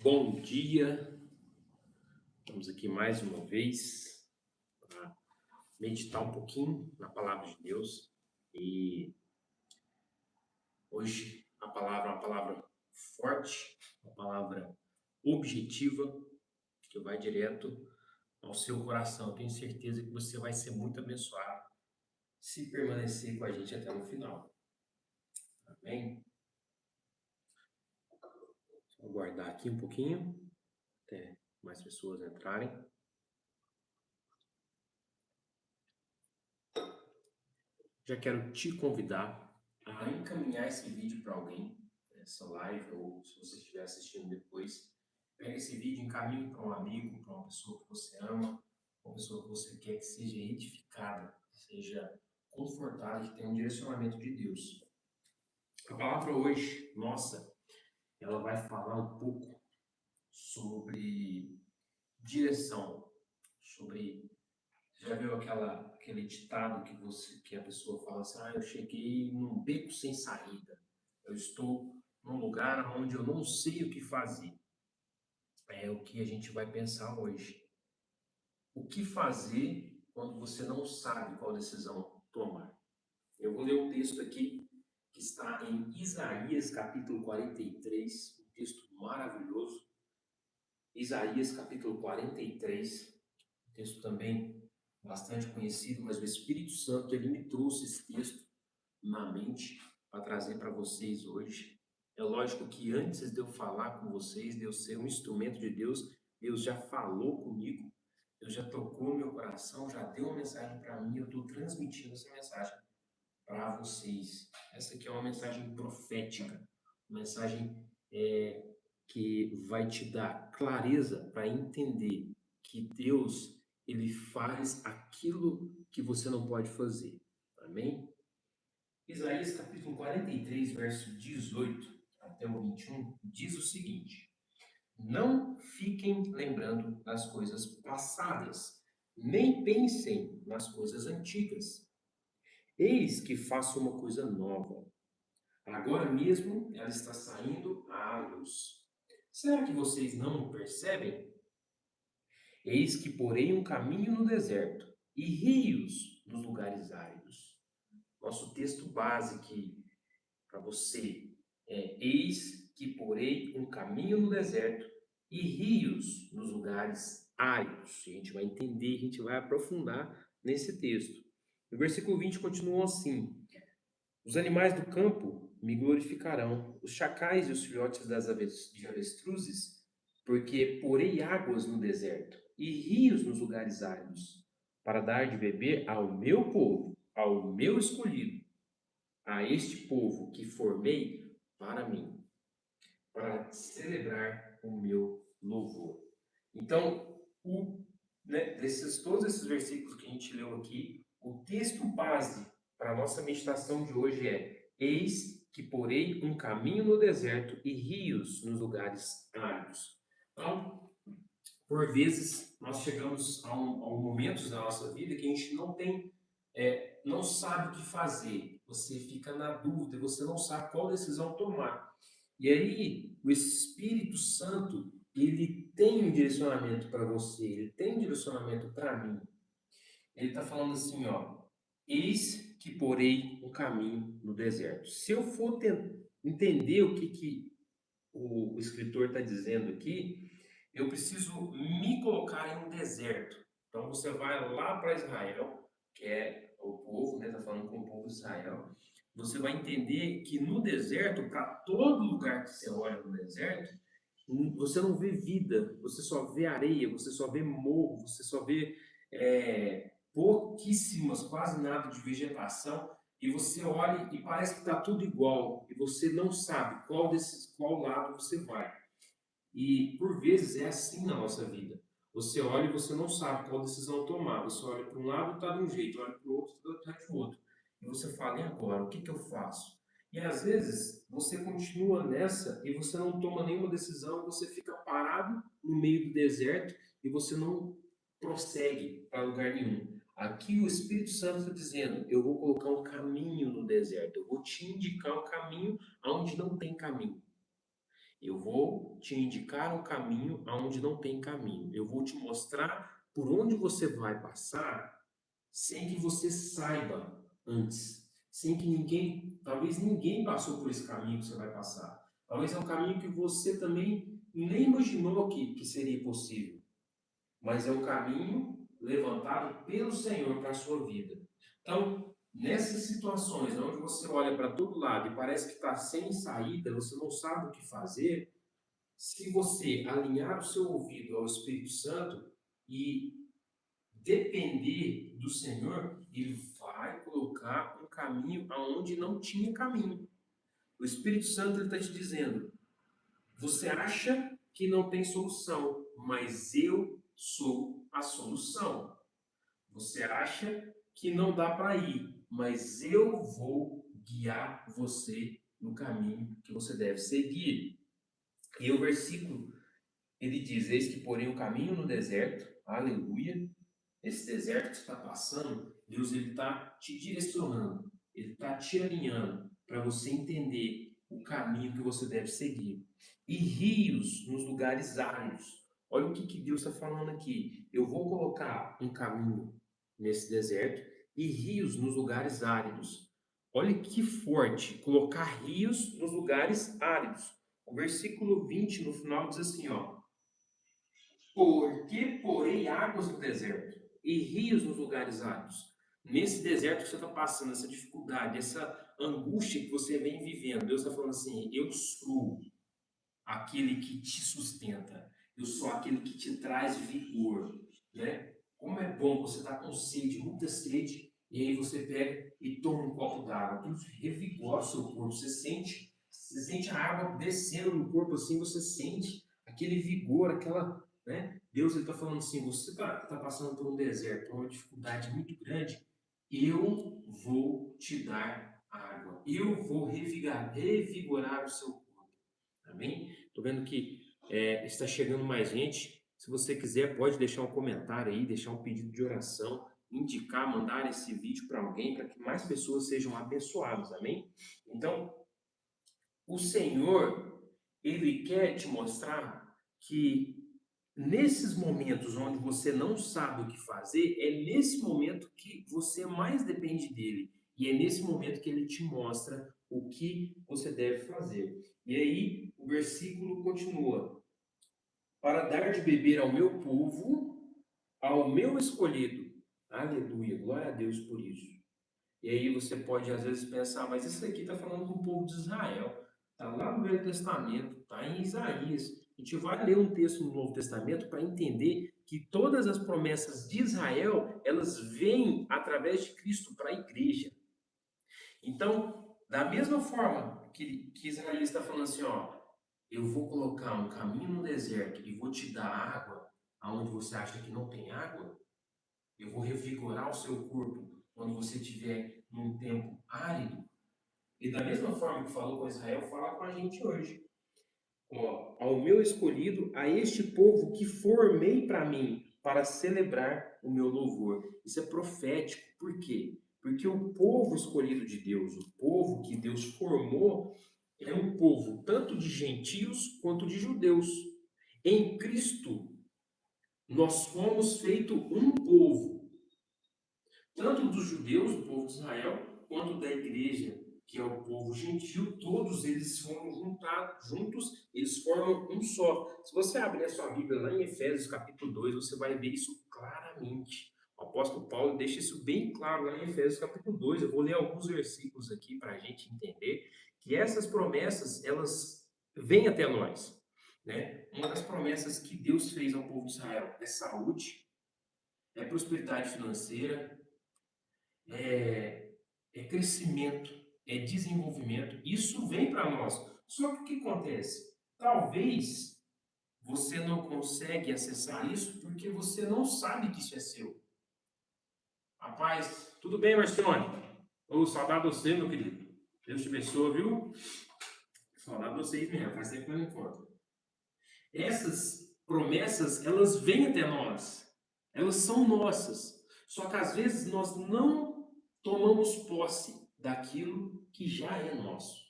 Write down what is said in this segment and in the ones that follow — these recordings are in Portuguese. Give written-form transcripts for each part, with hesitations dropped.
Bom dia, estamos aqui mais uma vez para meditar um pouquinho na palavra de Deus. E hoje a palavra é uma palavra forte, uma palavra objetiva, que vai direto ao seu coração. Eu tenho certeza que você vai ser muito abençoado se permanecer com a gente até o final. Amém? Vou aguardar aqui um pouquinho até mais pessoas entrarem. Já quero te convidar a encaminhar esse vídeo para alguém, essa live, ou se você estiver assistindo depois, pega esse vídeo, encaminhe para um amigo, para uma pessoa que você ama, uma pessoa que você quer que seja edificada, que seja confortada, que tenha um direcionamento de Deus. A palavra hoje, nossa, ela vai falar um pouco sobre direção, sobre. Já viu aquele ditado que a pessoa fala assim, eu cheguei num beco sem saída. Eu estou num lugar onde eu não sei o que fazer. É o que a gente vai pensar hoje. O que fazer quando você não sabe qual decisão tomar? Eu vou ler um texto aqui que está em Isaías capítulo 43, um texto maravilhoso. Isaías capítulo 43, um texto também bastante conhecido, mas o Espírito Santo ele me trouxe esse texto na mente para trazer para vocês hoje. É lógico que antes de eu falar com vocês, de eu ser um instrumento de Deus, Deus já falou comigo, Deus já tocou no meu coração, já deu uma mensagem para mim, eu estou transmitindo essa mensagem para vocês. Essa aqui é uma mensagem profética, uma mensagem que vai te dar clareza para entender que Deus ele faz aquilo que você não pode fazer. Amém? Isaías capítulo 43, verso 18 até o 21, diz o seguinte: Não fiquem lembrando das coisas passadas, nem pensem nas coisas antigas. Eis que faço uma coisa nova. Agora mesmo ela está saindo à luz. Será que vocês não percebem? Eis que porei um caminho no deserto e rios nos lugares áridos. Nosso texto base aqui para você eis que porei um caminho no deserto e rios nos lugares áridos. A gente vai entender, a gente vai aprofundar nesse texto. No versículo 20 continua assim: Os animais do campo me glorificarão, os chacais e os filhotes de avestruzes, porque porei águas no deserto e rios nos lugares áridos, para dar de beber ao meu povo, ao meu escolhido, a este povo que formei para mim, para celebrar o meu louvor. Então, todos esses versículos que a gente leu aqui, o texto base para a nossa meditação de hoje é: Eis que porei um caminho no deserto e rios nos lugares áridos. Então, por vezes, nós chegamos a um momentos da nossa vida que a gente não sabe o que fazer. Você fica na dúvida, você não sabe qual decisão tomar. E aí, o Espírito Santo, ele tem um direcionamento para você, ele tem um direcionamento para mim. Ele está falando assim, ó, eis que porei um caminho no deserto. Se eu for entender o que o escritor está dizendo aqui, eu preciso me colocar em um deserto. Então você vai lá para Israel, que é o povo, né? Está falando com o povo de Israel. Você vai entender que no deserto, para todo lugar que você olha no deserto, você não vê vida, você só vê areia, você só vê morro, você só vê pouquíssimas, quase nada de vegetação, e você olha e parece que está tudo igual, e você não sabe qual lado você vai. E por vezes é assim na nossa vida. Você olha e você não sabe qual decisão tomar. Você olha para um lado, está de um jeito, olha para o outro, está de outro. E você fala, e agora? O que eu faço? E às vezes você continua nessa e você não toma nenhuma decisão, você fica parado no meio do deserto e você não prossegue para lugar nenhum. Aqui o Espírito Santo está dizendo, eu vou colocar um caminho no deserto, eu vou te indicar um caminho onde não tem caminho. Eu vou te indicar um caminho aonde não tem caminho. Eu vou te mostrar por onde você vai passar sem que você saiba antes. Sem que ninguém, talvez ninguém passou por esse caminho que você vai passar. Talvez é um caminho que você também nem imaginou que seria possível. Mas é um caminho levantado pelo Senhor para a sua vida. Então, nessas situações onde você olha para todo lado e parece que está sem saída, você não sabe o que fazer, se você alinhar o seu ouvido ao Espírito Santo e depender do Senhor, Ele vai colocar um caminho aonde não tinha caminho. O Espírito Santo está te dizendo: você acha que não tem solução, mas eu sou a solução. Você acha que não dá para ir, mas eu vou guiar você no caminho que você deve seguir. E o versículo, ele diz: eis que porém o caminho no deserto, aleluia. Esse deserto que você está passando, Deus ele está te direcionando, ele está te alinhando para você entender o caminho que você deve seguir. E rios nos lugares áridos. Olha o que Deus está falando aqui. Eu vou colocar um caminho nesse deserto e rios nos lugares áridos. Olha que forte, colocar rios nos lugares áridos. O versículo 20 no final diz assim, ó: porque porei águas no deserto e rios nos lugares áridos. Nesse deserto que você está passando, essa dificuldade, essa angústia que você vem vivendo, Deus está falando assim: eu sou aquele que te sustenta, eu sou aquele que te traz vigor, né? Como é bom você estar com sede, muita sede, e aí você pega e toma um copo d'água, aquilo revigora o seu corpo, você sente a água descendo no corpo assim, você sente aquele vigor, aquela, né? Deus está falando assim: você está passando por um deserto, por uma dificuldade muito grande, eu vou te dar água, eu vou revigorar o seu corpo. Amém? Estou vendo que está chegando mais gente. Se você quiser, pode deixar um comentário aí, deixar um pedido de oração, indicar, mandar esse vídeo para alguém, para que mais pessoas sejam abençoadas. Amém? Então, o Senhor, Ele quer te mostrar que nesses momentos onde você não sabe o que fazer, é nesse momento que você mais depende dele. E é nesse momento que ele te mostra o que você deve fazer. E aí o versículo continua: para dar de beber ao meu povo, ao meu escolhido. Aleluia, glória a Deus por isso. E aí você pode às vezes pensar, mas isso aqui está falando do povo de Israel. Está lá no Velho Testamento, está em Isaías. A gente vai ler um texto no Novo Testamento para entender que todas as promessas de Israel, elas vêm através de Cristo para a igreja. Então, da mesma forma que Isaías está falando assim, ó, eu vou colocar um caminho no deserto e vou te dar água aonde você acha que não tem água, eu vou revigorar o seu corpo quando você estiver num tempo árido. E da mesma forma que falou com Israel, fala com a gente hoje. Ó, ao meu escolhido, a este povo que formei para mim, para celebrar o meu louvor. Isso é profético. Por quê? Porque o povo escolhido de Deus, o povo que Deus formou, é um povo tanto de gentios quanto de judeus. Em Cristo, nós fomos feito um povo, tanto dos judeus, o povo de Israel, quanto da igreja, que é o povo gentil, todos eles foram juntados, juntos, eles formam um só. Se você abrir a sua Bíblia lá em Efésios capítulo 2, você vai ver isso claramente. O apóstolo Paulo deixa isso bem claro lá em Efésios capítulo 2. Eu vou ler alguns versículos aqui para a gente entender que essas promessas, elas vêm até nós. Né? Uma das promessas que Deus fez ao povo de Israel é saúde, é prosperidade financeira, é, é crescimento, é desenvolvimento. Isso vem para nós. Só que o que acontece? Talvez você não consegue acessar isso porque você não sabe que isso é seu. Rapaz, tudo bem, Marcione? Ô, saudade de você, meu querido. Deus te abençoe, viu? Saudade de vocês mesmo, faz tempo que eu não encontro. Essas promessas, elas vêm até nós. Elas são nossas. Só que às vezes nós não tomamos posse daquilo que já é nosso.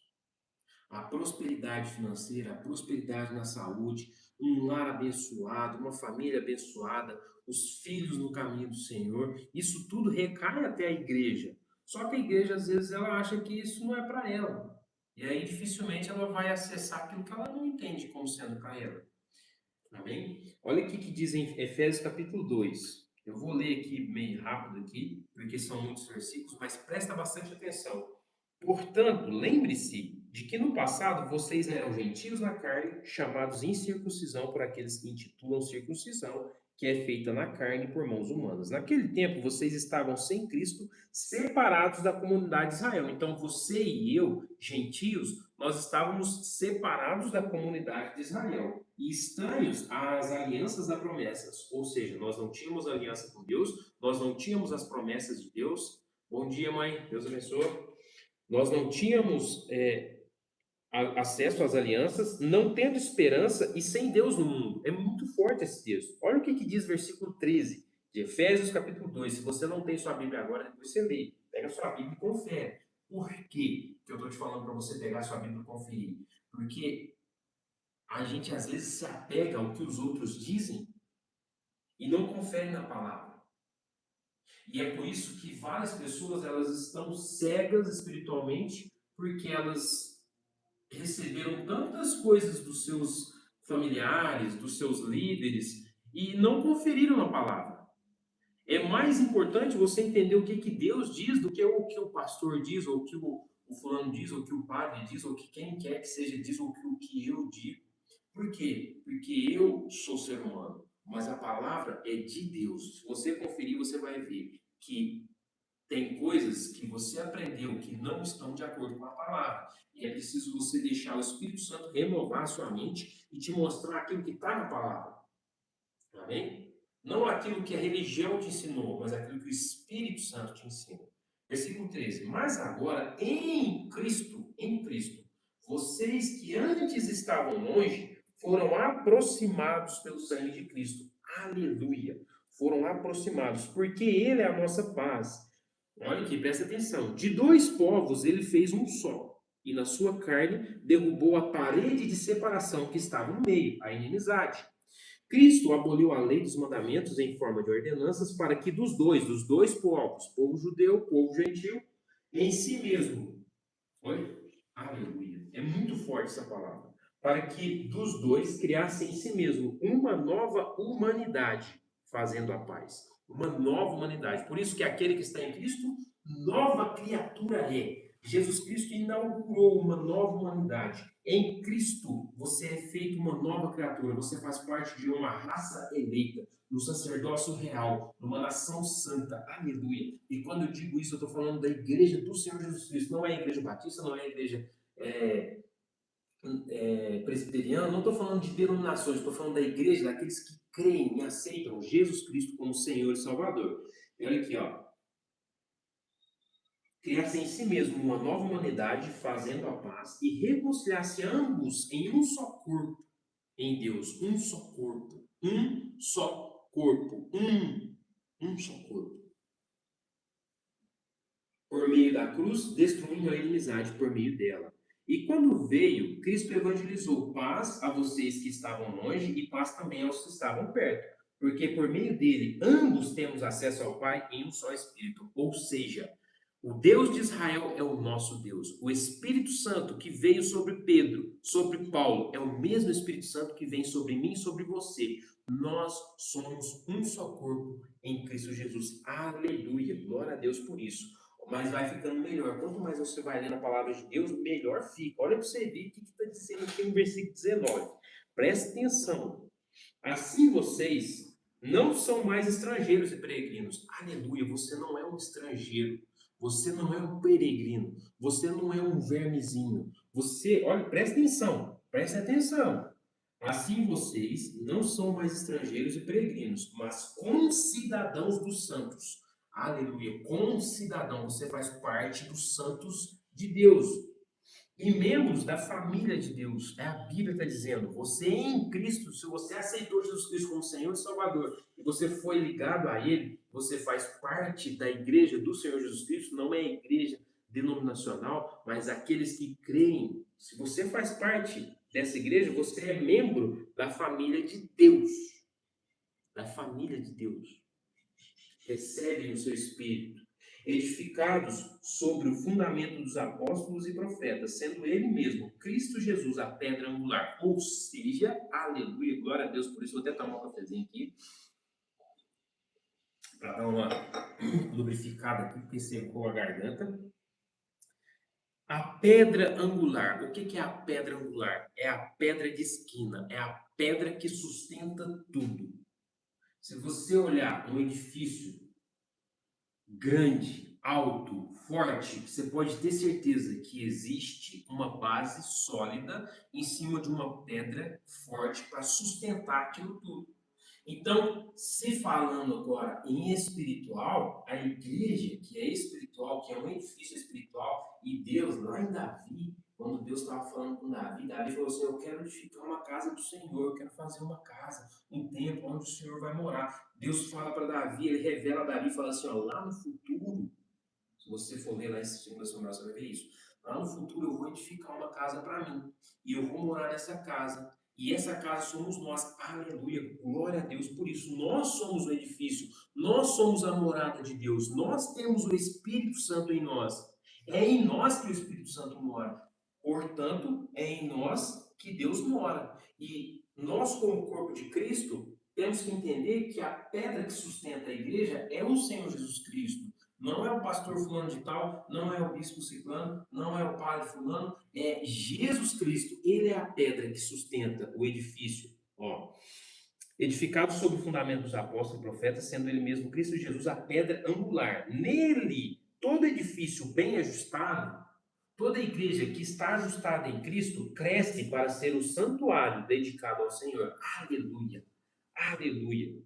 a prosperidade financeira, a prosperidade na saúde, um lar abençoado, uma família abençoada, os filhos no caminho do Senhor, isso tudo recai até a igreja. Só que a igreja, às vezes, ela acha que isso não é para ela. E aí, dificilmente, ela vai acessar aquilo que ela não entende como sendo para ela. Amém? Olha o que diz em Efésios capítulo 2. Eu vou ler aqui meio rápido aqui, porque são muitos versículos, mas presta bastante atenção. Portanto, lembre-se de que no passado vocês eram gentios na carne, chamados incircuncisão por aqueles que intitulam circuncisão, que é feita na carne por mãos humanas. Naquele tempo vocês estavam sem Cristo, separados da comunidade de Israel. Então você e eu, gentios, nós estávamos separados da comunidade de Israel e estranhos às alianças das promessas. Ou seja, nós não tínhamos aliança com Deus, nós não tínhamos as promessas de Deus. Bom dia, mãe. Deus abençoe. Nós não tínhamos acesso às alianças, não tendo esperança e sem Deus no mundo. É muito forte esse texto. Olha o que diz versículo 13 de Efésios capítulo 2. Se você não tem sua Bíblia agora, depois você lê. Pega sua Bíblia e confere. Por que eu estou te falando para você pegar sua Bíblia e conferir? Porque a gente às vezes se apega ao que os outros dizem e não confere na palavra. E é por isso que várias pessoas elas estão cegas espiritualmente porque elas receberam tantas coisas dos seus familiares, dos seus líderes e não conferiram na palavra. É mais importante você entender o que Deus diz do que o pastor diz, ou o que o fulano diz, ou o que o padre diz, ou o que quem quer que seja diz, ou o que eu digo. Por quê? Porque eu sou ser humano, mas a palavra é de Deus. Se você conferir, você vai ver que tem coisas que você aprendeu que não estão de acordo com a palavra. E é preciso você deixar o Espírito Santo renovar a sua mente e te mostrar aquilo que está na palavra. Amém? Não aquilo que a religião te ensinou, mas aquilo que o Espírito Santo te ensina. Versículo 13. Mas agora, em Cristo, vocês que antes estavam longe, foram aproximados pelo sangue de Cristo. Aleluia! Foram aproximados, porque Ele é a nossa paz. Olha aqui, presta atenção. De dois povos ele fez um só, e na sua carne derrubou a parede de separação que estava no meio, a inimizade. Cristo aboliu a lei dos mandamentos em forma de ordenanças para que dos dois povos, povo judeu, povo gentil, em si mesmo. Olha, aleluia. É muito forte essa palavra. Para que dos dois criassem em si mesmo uma nova humanidade, fazendo a paz. Uma nova humanidade. Por isso que aquele que está em Cristo, nova criatura é. Jesus Cristo inaugurou uma nova humanidade. Em Cristo, você é feito uma nova criatura. Você faz parte de uma raça eleita, do sacerdócio real, numa nação santa. Aleluia. E quando eu digo isso, eu estou falando da igreja do Senhor Jesus Cristo. Não é a igreja batista, não é a igreja presbiteriana. Não estou falando de denominações, estou falando da igreja, daqueles que creem e aceitam Jesus Cristo como Senhor e Salvador. E olha aqui, ó. Criar-se em si mesmo uma nova humanidade, fazendo a paz e reconciliar-se ambos em um só corpo em Deus. Um só corpo. Um só corpo. Um só corpo. Por meio da cruz, destruindo a inimizade por meio dela. E quando veio, Cristo evangelizou paz a vocês que estavam longe e paz também aos que estavam perto. Porque por meio dele, ambos temos acesso ao Pai em um só Espírito. Ou seja, o Deus de Israel é o nosso Deus. O Espírito Santo que veio sobre Pedro, sobre Paulo, é o mesmo Espírito Santo que vem sobre mim e sobre você. Nós somos um só corpo em Cristo Jesus. Aleluia. Glória a Deus por isso. Mas vai ficando melhor. Quanto mais você vai lendo a palavra de Deus, melhor fica. Olha para você ver o que está dizendo aqui no versículo 19. Presta atenção. Assim vocês não são mais estrangeiros e peregrinos. Aleluia. Você não é um estrangeiro. Você não é um peregrino. Você não é um vermezinho. Você, olha, presta atenção. Presta atenção. Assim vocês não são mais estrangeiros e peregrinos, mas concidadãos dos santos. Aleluia. Concidadão, você faz parte dos santos de Deus. E membros da família de Deus. É a Bíblia está dizendo. Você em Cristo, se você aceitou Jesus Cristo como Senhor e Salvador, e você foi ligado a Ele, você faz parte da igreja do Senhor Jesus Cristo, não é a igreja denominacional, mas aqueles que creem Se você faz parte dessa igreja, você é membro da família de Deus. Da família de Deus. Recebem o seu Espírito, edificados sobre o fundamento dos apóstolos e profetas, sendo ele mesmo, Cristo Jesus, a pedra angular. Ou seja, aleluia, glória a Deus, por isso vou até tomar um cafezinho aqui, para dar uma lubrificada aqui, porque secou a garganta. A pedra angular, o que é a pedra angular? É a pedra de esquina, é a pedra que sustenta tudo. Se você olhar um edifício grande, alto, forte, você pode ter certeza que existe uma base sólida em cima de uma pedra forte para sustentar aquilo tudo. Então, se falando agora em espiritual, a igreja que é espiritual, que é um edifício espiritual, e Deus, lá em Davi, quando Deus estava falando com Davi, Davi falou assim: eu quero edificar uma casa do Senhor, eu quero fazer uma casa, um templo onde o Senhor vai morar. Deus fala para Davi, ele revela a Davi e fala assim: ó, lá no futuro, se você for ler lá em 2 Samuel, você vai ver isso. Lá no futuro eu vou edificar uma casa para mim, e eu vou morar nessa casa. E essa casa somos nós. Aleluia, glória a Deus por isso. Nós somos o edifício, nós somos a morada de Deus, nós temos o Espírito Santo em nós. É em nós que o Espírito Santo mora. Portanto, é em nós que Deus mora. E nós, como corpo de Cristo, temos que entender que a pedra que sustenta a igreja é o Senhor Jesus Cristo. Não é o pastor fulano de tal, não é o bispo ciclano, não é o padre fulano, é Jesus Cristo. Ele é a pedra que sustenta o edifício. Ó, edificado sobre o fundamento dos apóstolos e profetas, sendo ele mesmo Cristo Jesus a pedra angular. Nele, todo edifício bem ajustado, toda igreja que está ajustada em Cristo, cresce para ser o santuário dedicado ao Senhor. Aleluia! Aleluia!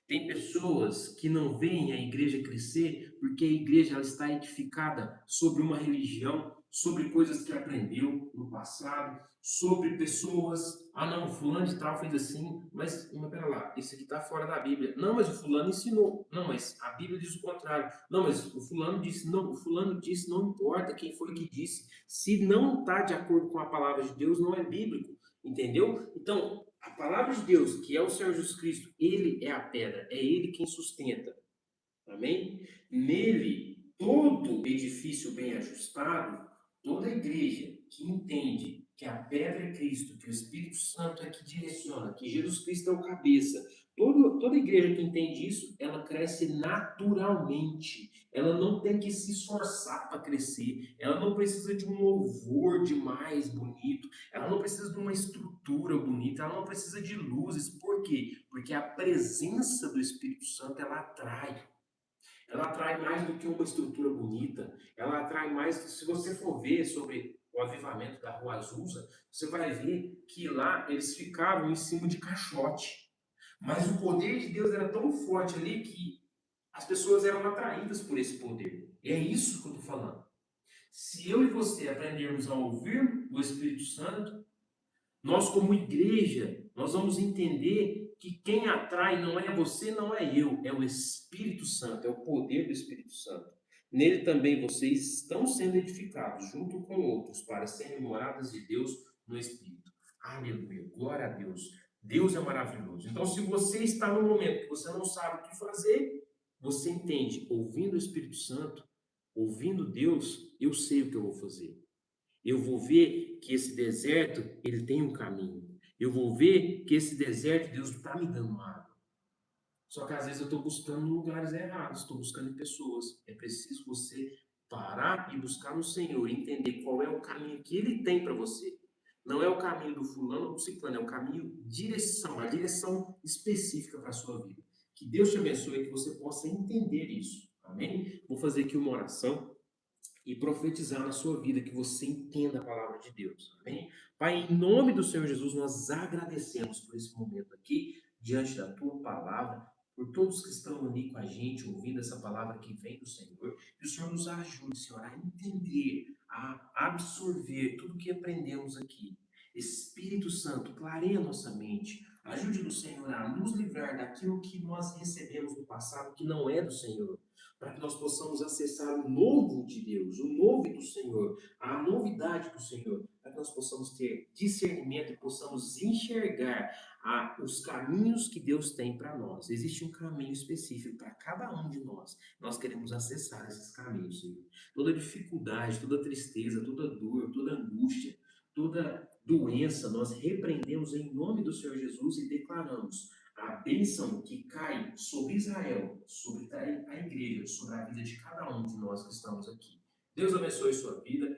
Tem pessoas que não veem a igreja crescer porque a igreja ela está edificada sobre uma religião, sobre coisas que aprendeu no passado, sobre pessoas. Ah, não, fulano de tal fez assim, mas pera lá, isso aqui está fora da Bíblia. Não, mas o fulano ensinou. Não, mas a Bíblia diz o contrário. Não, mas o fulano disse. Não, o fulano disse, não importa quem foi que disse. Se não está de acordo com a palavra de Deus, não é bíblico. Entendeu? Então, a palavra de Deus, que é o Senhor Jesus Cristo, ele é a pedra, é ele quem sustenta. Amém? Nele, todo edifício bem ajustado, toda igreja que entende que a pedra é Cristo, que o Espírito Santo é que direciona, que Jesus Cristo é o cabeça, toda igreja que entende isso, ela cresce naturalmente. Ela não tem que se esforçar para crescer. Ela não precisa de um louvor demais bonito. Ela não precisa de uma estrutura bonita. Ela não precisa de luzes. Por quê? Porque a presença do Espírito Santo, ela atrai. Ela atrai mais do que uma estrutura bonita. Ela atrai mais. Se você for ver sobre o avivamento da Rua Azusa, você vai ver que lá eles ficavam em cima de caixote. Mas o poder de Deus era tão forte ali que as pessoas eram atraídas por esse poder. E é isso que eu estou falando. Se eu e você aprendermos a ouvir o Espírito Santo, nós, como igreja, nós vamos entender que quem atrai não é você, não é eu, é o Espírito Santo, é o poder do Espírito Santo. Nele também vocês estão sendo edificados, junto com outros, para serem moradas de Deus no Espírito. Aleluia, glória a Deus. Deus é maravilhoso. Então, se você está no momento que você não sabe o que fazer, você entende, ouvindo o Espírito Santo, ouvindo Deus, eu sei o que eu vou fazer. Eu vou ver que esse deserto, ele tem um caminho. Eu vou ver que esse deserto, Deus está me dando água. Só que às vezes eu estou buscando em lugares errados, estou buscando em pessoas. É preciso você parar e buscar no Senhor, entender qual é o caminho que Ele tem para você. Não é o caminho do fulano ou do ciclano, é o caminho direção, a direção específica para a sua vida. Que Deus te abençoe e que você possa entender isso. Amém? Vou fazer aqui uma oração e profetizar na sua vida, que você entenda a palavra de Deus. Amém? Pai, em nome do Senhor Jesus, nós agradecemos por esse momento aqui, diante da tua palavra, por todos que estão ali com a gente, ouvindo essa palavra que vem do Senhor. Que o Senhor nos ajude, Senhor, a entender, a absorver tudo que aprendemos aqui. Espírito Santo, clareia a nossa mente. Ajude-nos, Senhor, a nos livrar daquilo que nós recebemos no passado, que não é do Senhor. para que nós possamos acessar o novo de Deus, o novo do Senhor, a novidade do Senhor, para que nós possamos ter discernimento e possamos enxergar os caminhos que Deus tem para nós. Existe um caminho específico para cada um de nós. Nós queremos acessar esses caminhos, Senhor. Toda dificuldade, toda tristeza, toda dor, toda angústia, toda doença, nós repreendemos em nome do Senhor Jesus e declaramos a bênção que cai sobre Israel, sobre a igreja, sobre a vida de cada um de nós que estamos aqui. Deus abençoe sua vida.